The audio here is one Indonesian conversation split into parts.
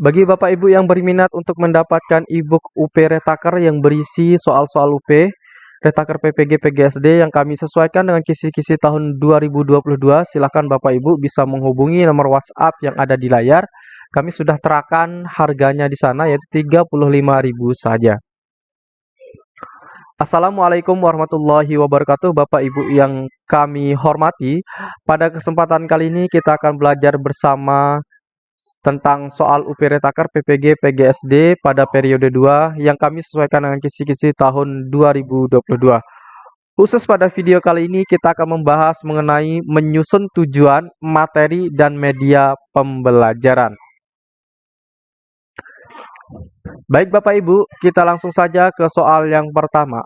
Bagi Bapak Ibu yang berminat untuk mendapatkan e-book UP Retaker yang berisi soal-soal UP, Retaker PPG PGSD yang kami sesuaikan dengan kisi-kisi tahun 2022, silakan Bapak Ibu bisa menghubungi nomor WhatsApp yang ada di layar. Kami sudah terakan harganya di sana yaitu 35.000 saja. Assalamualaikum warahmatullahi wabarakatuh Bapak Ibu yang kami hormati. Pada kesempatan kali ini kita akan belajar bersama tentang soal UP Retaker PPG PGSD pada periode 2 yang kami sesuaikan dengan kisi-kisi tahun 2022. Khusus pada video kali ini kita akan membahas mengenai menyusun tujuan, materi, dan media pembelajaran. Baik Bapak Ibu, kita langsung saja ke soal yang pertama.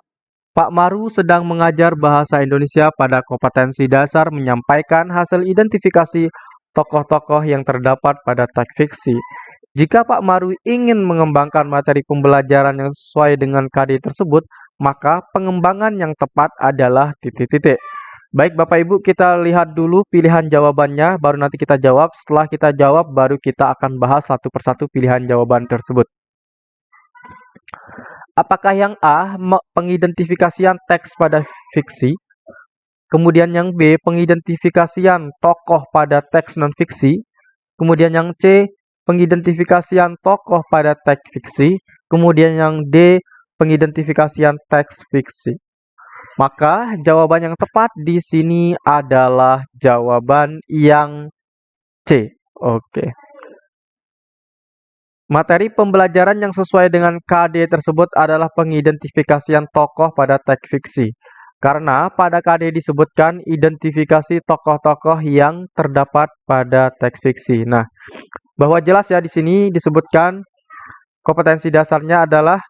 Pak Maru sedang mengajar bahasa Indonesia pada kompetensi dasar menyampaikan hasil identifikasi tokoh-tokoh yang terdapat pada teks fiksi. Jika Pak Maru ingin mengembangkan materi pembelajaran yang sesuai dengan KD tersebut, maka pengembangan yang tepat adalah titik-titik. Baik Bapak Ibu, kita lihat dulu pilihan jawabannya, baru nanti kita jawab. Setelah kita jawab, baru kita akan bahas satu persatu pilihan jawaban tersebut. Apakah yang A, pengidentifikasian teks pada fiksi? Kemudian yang B, pengidentifikasian tokoh pada teks non-fiksi. Kemudian yang C, pengidentifikasian tokoh pada teks fiksi. Kemudian yang D, pengidentifikasian teks fiksi. Maka jawaban yang tepat di sini adalah jawaban yang C. Oke. Materi pembelajaran yang sesuai dengan KD tersebut adalah pengidentifikasian tokoh pada teks fiksi. Karena pada KD disebutkan identifikasi tokoh-tokoh yang terdapat pada teks fiksi. Nah, bahwa jelas ya di sini disebutkan kompetensi dasarnya adalah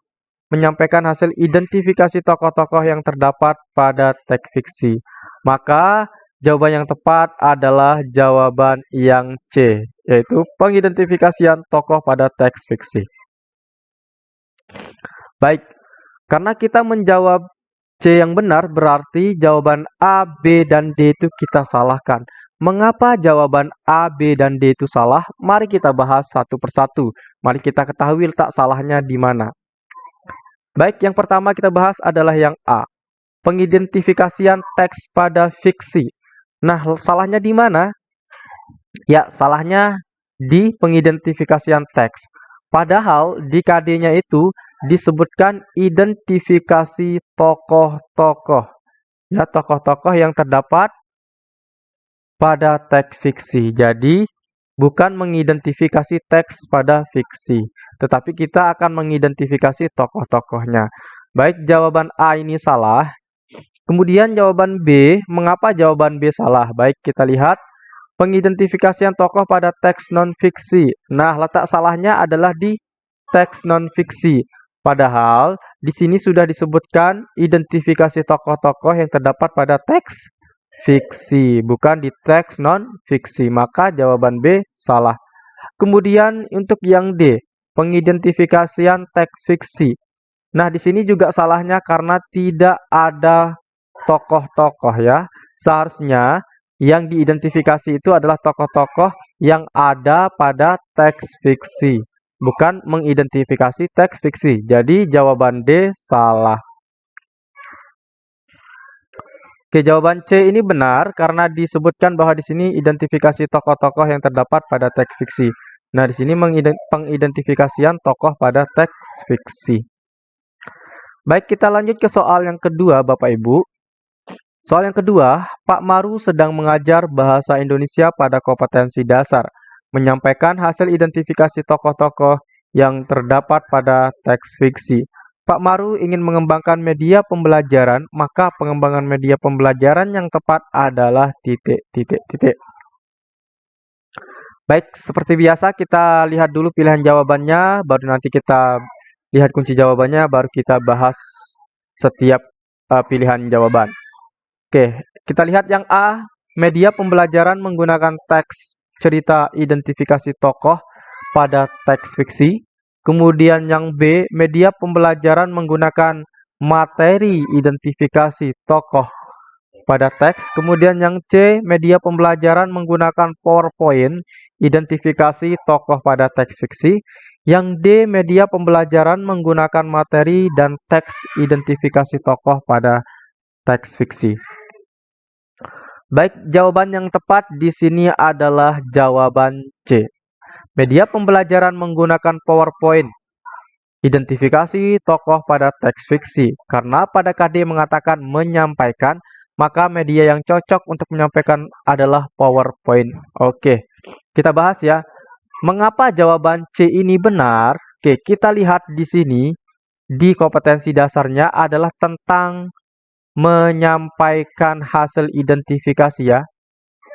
menyampaikan hasil identifikasi tokoh-tokoh yang terdapat pada teks fiksi. Maka jawaban yang tepat adalah jawaban yang C, yaitu pengidentifikasian tokoh pada teks fiksi. Baik, karena kita menjawab C yang benar, berarti jawaban A, B, dan D itu kita salahkan. Mengapa jawaban A, B, dan D itu salah? Mari kita bahas satu persatu. Mari kita ketahui letak salahnya di mana. Baik, yang pertama kita bahas adalah yang A, pengidentifikasian teks pada fiksi. Nah, salahnya di mana? Ya, salahnya di pengidentifikasian teks. Padahal di KD-nya itu disebutkan identifikasi tokoh-tokoh. Ya, tokoh-tokoh yang terdapat pada teks fiksi. Jadi, bukan mengidentifikasi teks pada fiksi, tetapi kita akan mengidentifikasi tokoh-tokohnya. Baik, jawaban A ini salah. Kemudian jawaban B, mengapa jawaban B salah? Baik, kita lihat pengidentifikasian tokoh pada teks non-fiksi. Nah, letak salahnya adalah di teks non-fiksi. Padahal di sini sudah disebutkan identifikasi tokoh-tokoh yang terdapat pada teks fiksi, bukan di teks non-fiksi. Maka jawaban B salah. Kemudian untuk yang D, pengidentifikasian teks fiksi. Nah, di sini juga salahnya karena tidak ada tokoh-tokoh ya. Seharusnya yang diidentifikasi itu adalah tokoh-tokoh yang ada pada teks fiksi, bukan mengidentifikasi teks fiksi. Jadi jawaban D salah. Oke, jawaban C ini benar karena disebutkan bahwa di sini identifikasi tokoh-tokoh yang terdapat pada teks fiksi. Nah, di sini pengidentifikasian tokoh pada teks fiksi. Baik, kita lanjut ke soal yang kedua, Bapak Ibu. Soal yang kedua, Pak Maru sedang mengajar bahasa Indonesia pada kompetensi dasar, menyampaikan hasil identifikasi tokoh-tokoh yang terdapat pada teks fiksi. Pak Maru ingin mengembangkan media pembelajaran, maka pengembangan media pembelajaran yang tepat adalah titik. Baik, seperti biasa kita lihat dulu pilihan jawabannya, baru nanti kita lihat kunci jawabannya, baru kita bahas setiap pilihan jawaban. Oke, kita lihat yang A, media pembelajaran menggunakan teks cerita identifikasi tokoh pada teks fiksi. Kemudian yang B, media pembelajaran menggunakan materi identifikasi tokoh pada teks. Kemudian yang C, media pembelajaran menggunakan PowerPoint, identifikasi tokoh pada teks fiksi. Yang D, media pembelajaran menggunakan materi dan teks, identifikasi tokoh pada teks fiksi. Baik, jawaban yang tepat di sini adalah jawaban C. Media pembelajaran menggunakan PowerPoint, identifikasi tokoh pada teks fiksi. Karena pada KD mengatakan menyampaikan, maka media yang cocok untuk menyampaikan adalah PowerPoint. Oke, kita bahas ya. Mengapa jawaban C ini benar? Oke, kita lihat di sini di kompetensi dasarnya adalah tentang menyampaikan hasil identifikasi ya.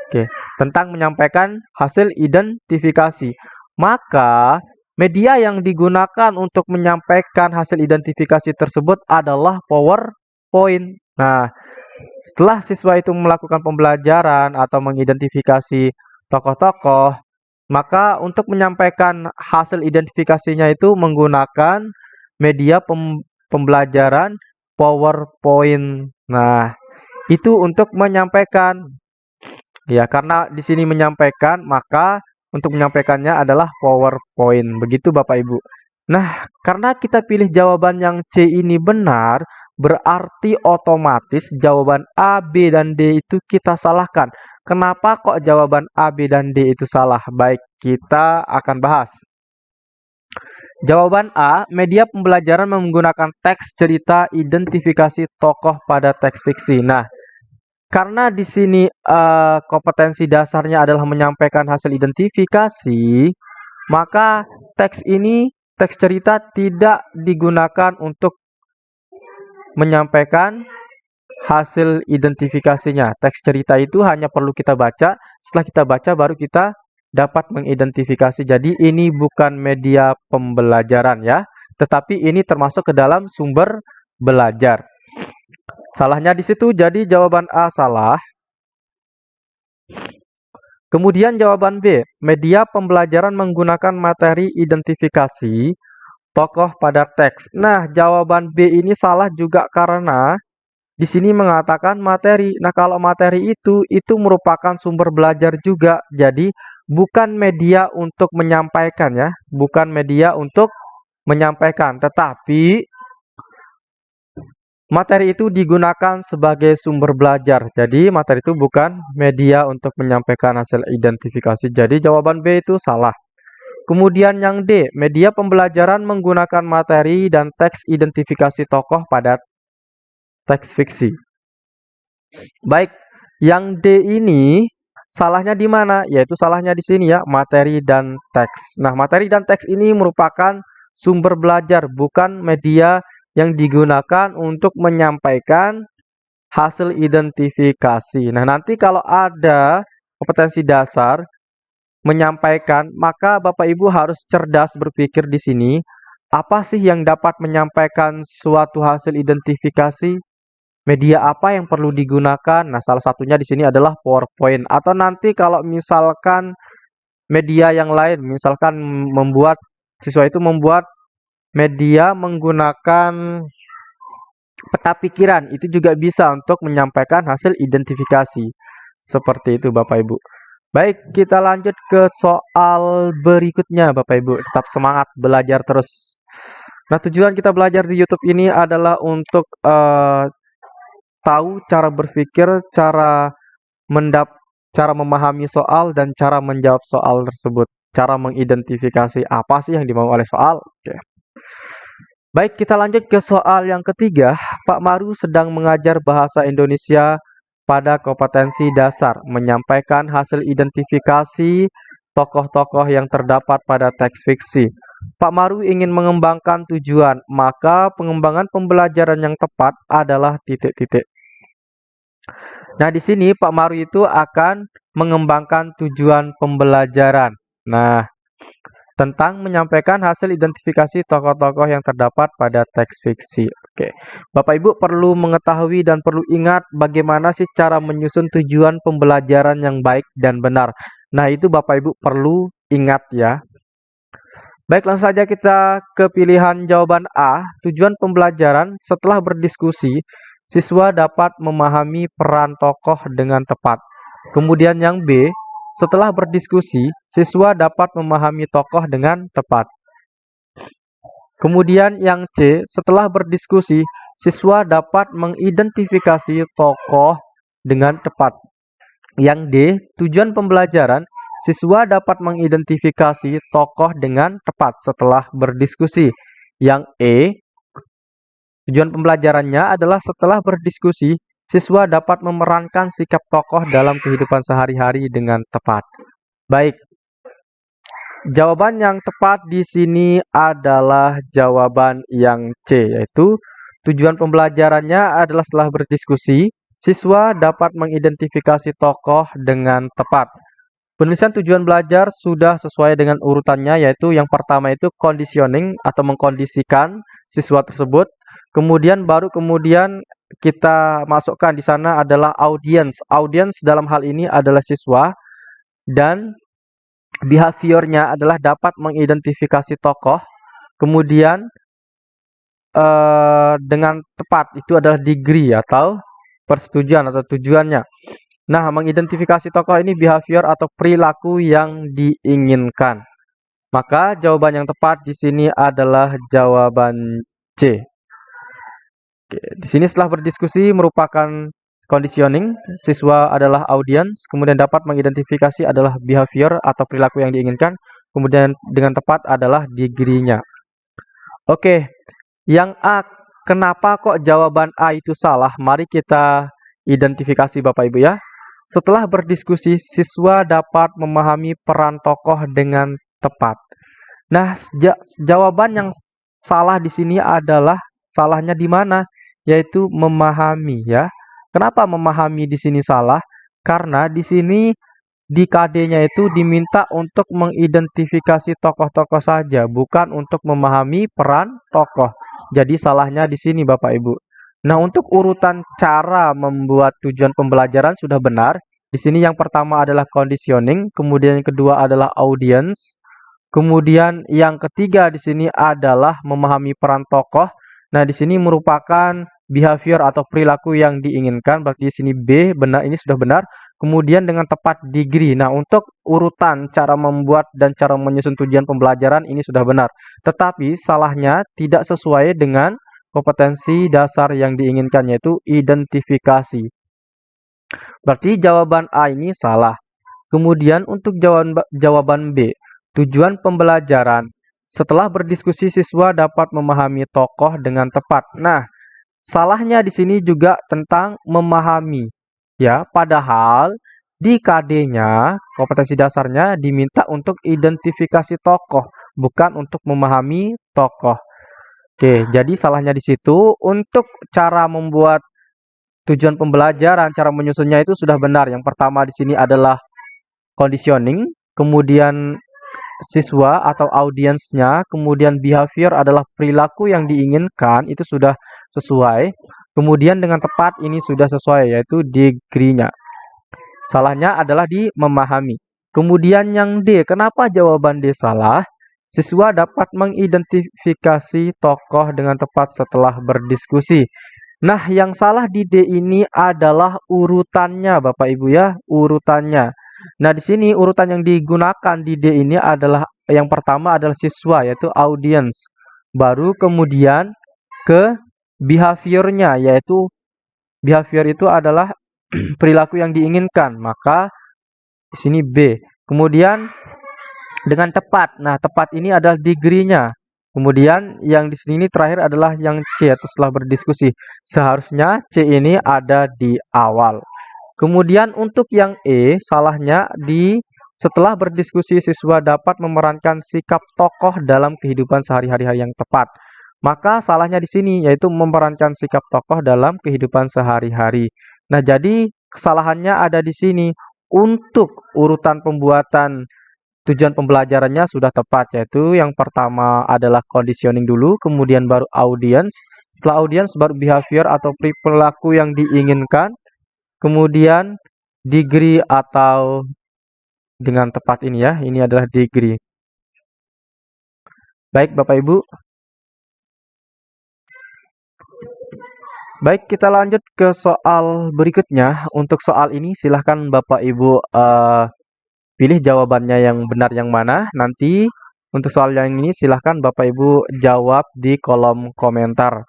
Oke, tentang menyampaikan hasil identifikasi. Maka media yang digunakan untuk menyampaikan hasil identifikasi tersebut adalah PowerPoint. Nah, setelah siswa itu melakukan pembelajaran atau mengidentifikasi tokoh-tokoh, maka untuk menyampaikan hasil identifikasinya itu menggunakan media pembelajaran PowerPoint. Nah, itu untuk menyampaikan. Ya, karena di sini menyampaikan, maka untuk menyampaikannya adalah PowerPoint. Begitu Bapak Ibu. Nah, karena kita pilih jawaban yang C ini benar, berarti otomatis jawaban A, B, dan D itu kita salahkan. Kenapa kok jawaban A, B, dan D itu salah? Baik, kita akan bahas. Jawaban A, media pembelajaran menggunakan teks cerita identifikasi tokoh pada teks fiksi. Nah, karena di sini kompetensi dasarnya adalah menyampaikan hasil identifikasi, maka teks ini, teks cerita tidak digunakan untuk menyampaikan hasil identifikasinya. Teks cerita itu hanya perlu kita baca, setelah kita baca baru kita dapat mengidentifikasi. Jadi ini bukan media pembelajaran ya, tetapi ini termasuk ke dalam sumber belajar. Salahnya di situ, jadi jawaban A salah. Kemudian jawaban B, media pembelajaran menggunakan materi identifikasi tokoh pada teks. Nah, jawaban B ini salah juga karena di sini mengatakan materi. Nah, kalau materi itu merupakan sumber belajar juga. Jadi, bukan media untuk menyampaikan ya, bukan media untuk menyampaikan, tetapi materi itu digunakan sebagai sumber belajar. Jadi, materi itu bukan media untuk menyampaikan hasil identifikasi. Jadi, jawaban B itu salah. Kemudian yang D, media pembelajaran menggunakan materi dan teks identifikasi tokoh pada teks fiksi. Baik, yang D ini salahnya di mana? Yaitu salahnya di sini ya, materi dan teks. Nah, materi dan teks ini merupakan sumber belajar, bukan media yang digunakan untuk menyampaikan hasil identifikasi. Nah, nanti kalau ada kompetensi dasar menyampaikan, maka Bapak Ibu harus cerdas berpikir di sini, apa sih yang dapat menyampaikan suatu hasil identifikasi? Media apa yang perlu digunakan? Nah, salah satunya di sini adalah PowerPoint. Atau nanti kalau misalkan media yang lain, misalkan siswa itu membuat media menggunakan peta pikiran, itu juga bisa untuk menyampaikan hasil identifikasi. Seperti itu Bapak Ibu. Baik, kita lanjut ke soal berikutnya Bapak Ibu. Tetap semangat belajar terus. Nah, tujuan kita belajar di YouTube ini adalah untuk tahu cara berpikir, cara memahami soal, dan cara menjawab soal tersebut. Cara mengidentifikasi apa sih yang dimau oleh soal. Oke. Baik, kita lanjut ke soal yang ketiga. Pak Maru sedang mengajar bahasa Indonesia pada kompetensi dasar, menyampaikan hasil identifikasi tokoh-tokoh yang terdapat pada teks fiksi. Pak Maru ingin mengembangkan tujuan, maka pengembangan pembelajaran yang tepat adalah titik-titik. Nah, di sini Pak Maru itu akan mengembangkan tujuan pembelajaran. Nah, tentang menyampaikan hasil identifikasi tokoh-tokoh yang terdapat pada teks fiksi. Oke, Bapak Ibu perlu mengetahui dan perlu ingat bagaimana sih cara menyusun tujuan pembelajaran yang baik dan benar. Nah, itu Bapak Ibu perlu ingat ya. Baik, langsung saja kita ke pilihan jawaban A. Tujuan pembelajaran setelah berdiskusi, siswa dapat memahami peran tokoh dengan tepat. Kemudian yang B, setelah berdiskusi, siswa dapat memahami tokoh dengan tepat. Kemudian yang C, setelah berdiskusi, siswa dapat mengidentifikasi tokoh dengan tepat. Yang D, tujuan pembelajaran, siswa dapat mengidentifikasi tokoh dengan tepat setelah berdiskusi. Yang E, tujuan pembelajarannya adalah setelah berdiskusi, siswa dapat memerankan sikap tokoh dalam kehidupan sehari-hari dengan tepat. Baik, jawaban yang tepat di sini adalah jawaban yang C, yaitu tujuan pembelajarannya adalah setelah berdiskusi, siswa dapat mengidentifikasi tokoh dengan tepat. Penulisan tujuan belajar sudah sesuai dengan urutannya, yaitu yang pertama itu conditioning atau mengkondisikan siswa tersebut. Kemudian kita masukkan di sana adalah audience. Audience dalam hal ini adalah siswa, dan behaviornya adalah dapat mengidentifikasi tokoh. Kemudian dengan tepat itu adalah degree atau persetujuan atau tujuannya. Nah, mengidentifikasi tokoh ini behavior atau perilaku yang diinginkan. Maka jawaban yang tepat di sini adalah jawaban C. Oke, di sini setelah berdiskusi merupakan conditioning, siswa adalah audience, kemudian dapat mengidentifikasi adalah behavior atau perilaku yang diinginkan, kemudian dengan tepat adalah degree-nya. Oke, yang A, kenapa kok jawaban A itu salah? Mari kita identifikasi Bapak Ibu ya. Setelah berdiskusi, siswa dapat memahami peran tokoh dengan tepat. Nah, jawaban yang salah di sini adalah salahnya di mana? Yaitu memahami ya. Kenapa memahami di sini salah? Karena di sini di KD-nya itu diminta untuk mengidentifikasi tokoh-tokoh saja, bukan untuk memahami peran tokoh. Jadi salahnya di sini Bapak Ibu. Nah, untuk urutan cara membuat tujuan pembelajaran sudah benar. Di sini yang pertama adalah conditioning, kemudian yang kedua adalah audience, kemudian yang ketiga di sini adalah memahami peran tokoh. Nah, di sini merupakan behavior atau perilaku yang diinginkan. Berarti di sini B benar, ini sudah benar. Kemudian dengan tepat degree. Nah, untuk urutan cara membuat dan cara menyusun tujuan pembelajaran ini sudah benar. Tetapi salahnya tidak sesuai dengan kompetensi dasar yang diinginkan, yaitu identifikasi. Berarti jawaban A ini salah. Kemudian untuk jawaban B, tujuan pembelajaran. Setelah berdiskusi, siswa dapat memahami tokoh dengan tepat. Nah, salahnya di sini juga tentang memahami. Ya, padahal di KD-nya, kompetensi dasarnya diminta untuk identifikasi tokoh, bukan untuk memahami tokoh. Oke, jadi salahnya di situ. Untuk cara membuat tujuan pembelajaran, cara menyusunnya itu sudah benar. Yang pertama di sini adalah conditioning, kemudian siswa atau audiensnya, kemudian behavior adalah perilaku yang diinginkan, itu sudah sesuai. Kemudian dengan tepat ini sudah sesuai, yaitu degree-nya. Salahnya adalah di memahami. Kemudian yang D, kenapa jawaban D salah? Siswa dapat mengidentifikasi tokoh dengan tepat setelah berdiskusi. Nah, yang salah di D ini adalah urutannya, Bapak Ibu ya, urutannya. Nah, di sini urutan yang digunakan di D ini adalah yang pertama adalah siswa, yaitu audience. Baru kemudian ke behaviornya, yaitu behavior itu adalah perilaku yang diinginkan. Maka di sini B. Kemudian dengan tepat. Nah, tepat ini adalah degree-nya. Kemudian yang di sini terakhir adalah yang C, atau setelah berdiskusi. Seharusnya C ini ada di awal. Kemudian untuk yang E, salahnya di setelah berdiskusi siswa dapat memerankan sikap tokoh dalam kehidupan sehari-hari yang tepat. Maka salahnya di sini yaitu memerankan sikap tokoh dalam kehidupan sehari-hari. Nah, jadi kesalahannya ada di sini. Untuk urutan pembuatan tujuan pembelajarannya sudah tepat, yaitu yang pertama adalah conditioning dulu, kemudian baru audience. Setelah audience baru behavior atau perilaku yang diinginkan, kemudian degree atau dengan tepat ini ya, ini adalah degree. Baik Bapak Ibu. Baik, kita lanjut ke soal berikutnya. Untuk soal ini silahkan Bapak Ibu pilih jawabannya yang benar yang mana. Nanti untuk soal yang ini silahkan Bapak Ibu jawab di kolom komentar.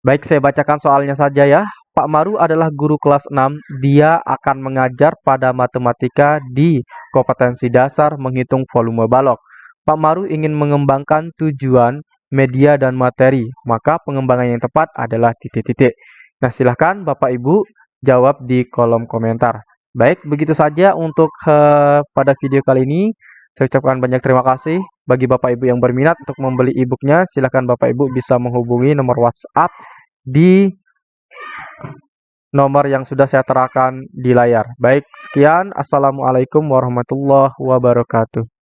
Baik, saya bacakan soalnya saja ya. Pak Maru adalah guru kelas 6. Dia akan mengajar pada matematika di kompetensi dasar menghitung volume balok. Pak Maru ingin mengembangkan tujuan, media, dan materi. Maka pengembangan yang tepat adalah titik-titik. Nah, silahkan Bapak Ibu jawab di kolom komentar. Baik, begitu saja untuk pada video kali ini. Saya ucapkan banyak terima kasih bagi Bapak Ibu yang berminat untuk membeli e-booknya. Silahkan Bapak Ibu bisa menghubungi nomor WhatsApp di nomor yang sudah saya terakan di layar. Baik, sekian. Assalamualaikum warahmatullahi wabarakatuh.